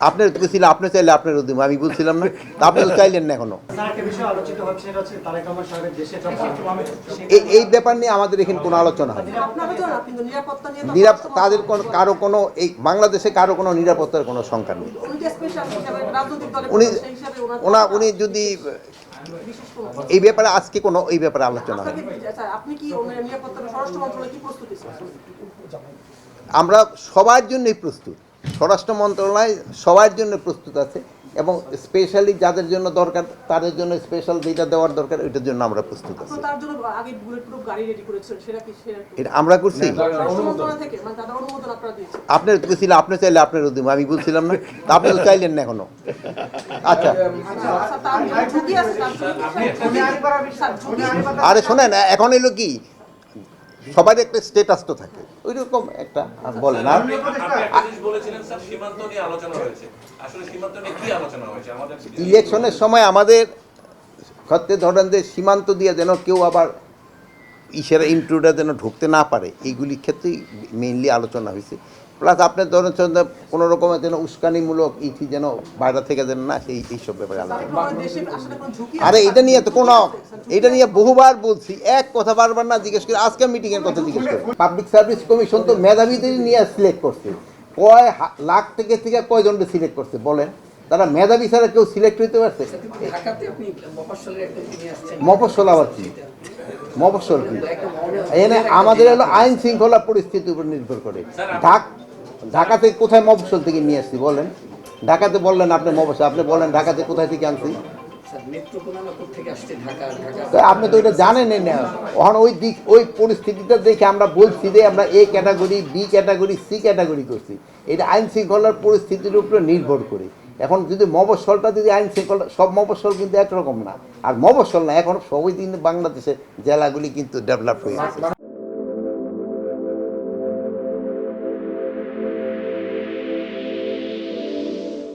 আপনার তো ছিল, আপনি চাইলে আপনার দিব, আমি বলছিলাম না, আপনি তো চাইলেন না এখনো। এই ব্যাপার নিয়ে আমাদের এখানে কোনো আলোচনা হয় তাদের কারো কোনো এই বাংলাদেশে কারো কোনো নিরাপত্তার কোনো শঙ্কা নেই। উনি যদি এই ব্যাপারে আজকে কোনো এই ব্যাপারে আলোচনা হয়, আমরা সবার জন্যই প্রস্তুত। স্বরাষ্ট্র মন্ত্রণালয় সবার জন্য প্রস্তুত আছে এবং স্পেশালি যাদের জন্য দরকার তাদের জন্য স্পেশাল যেটা দেওয়ার দরকার ওইটার জন্য আমরা প্রস্তুত আছি। এটা আমরা করছি, আপনার তো ছিল, আপনি চাইলে আপনার দিব, আমি বলছিলাম না, আপনি তো চাইলেন না এখনো। আচ্ছা আরে শোনেন, এখন এলো কি সবার একটা স্ট্যাটাস তো থাকে, ওই রকম একটা বলে না। ইলেকশনের সময় আমাদের ক্ষেত্রে ধরেন যে সীমান্ত দিয়ে যেন কেউ আবার ইশারা ইন্ট্রুডার যেন ঢুকতে না পারে, এইগুলির ক্ষেত্রেই মেইনলি আলোচনা হয়েছে। প্লাস আপনার ধরেন কোনো রকমের যেন উস্কানিমূলক ইটি যেন বাইরে থেকে যেন না, এইসব ব্যাপারে আলোচনা। আরে এটা নিয়ে তো কোনো, এটা নিয়ে বহুবার বলছি, এক কথা বারবার না জিজ্ঞেস করে, আজকে মিটিংয়ের কথা জিজ্ঞেস করে। পাবলিক সার্ভিস কমিশন তো মেধাবীদের নিয়ে সিলেক্ট করছে, কয় লাখ থেকে কয়জনকে সিলেক্ট করছে বলেন? তারা মেধাবী ছাড়া কেউ সিলেক্ট হইতে পারছে? মফস্বল আবার কি? মফস্বল কি? এখানে আমাদের হলো আইন শৃঙ্খলা পরিস্থিতির উপর নির্ভর করে। ঢাকাতে কোথায় মফস্বল থেকে নিয়ে আসছি বলেন? ঢাকাতে বললেন আপনি মফস্বল, আপনি বলেন ঢাকাতে কোথায় থেকে আনছি? আপনি তো এটা জানেনই না। এখন ওই দিক ওই পরিস্থিতিটা দেখে আমরা বলছি যে আমরা A category, B category, C category করছি। এটা আইন শৃঙ্খলার পরিস্থিতির উপরে নির্ভর করে। এখন যদি মফস্বলটা যদি আইন শৃঙ্খলা, সব মফস্বল কিন্তু একরকম না, আর মফস্বল না, এখন সবই দিন বাংলাদেশের জেলাগুলি কিন্তু ডেভেলপ হয়ে গেছে।